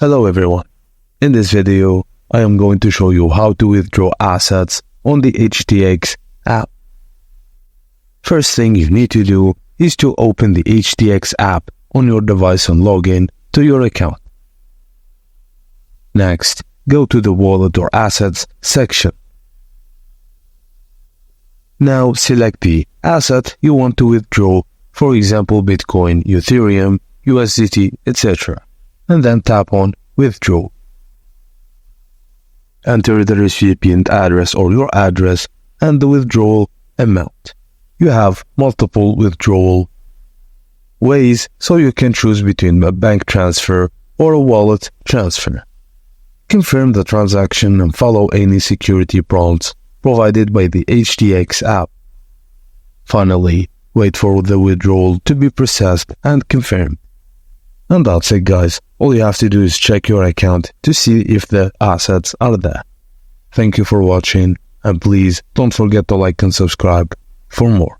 Hello everyone. In this video, I am going to show you how to withdraw assets on the HTX app. First thing you need to do is to open the HTX app on your device and log in to your account. Next, go to the Wallet or Assets section. Now select the asset you want to withdraw, for example Bitcoin, Ethereum, USDT, etc. and then tap on Withdraw. Enter the recipient address or your address and the withdrawal amount. You have multiple withdrawal ways, so you can choose between a bank transfer or a wallet transfer. Confirm the transaction and follow any security prompts provided by the HTX app. Finally, wait for the withdrawal to be processed and confirmed. And that's it, guys. All you have to do is check your account to see if the assets are there. Thank you for watching, and please don't forget to like and subscribe for more.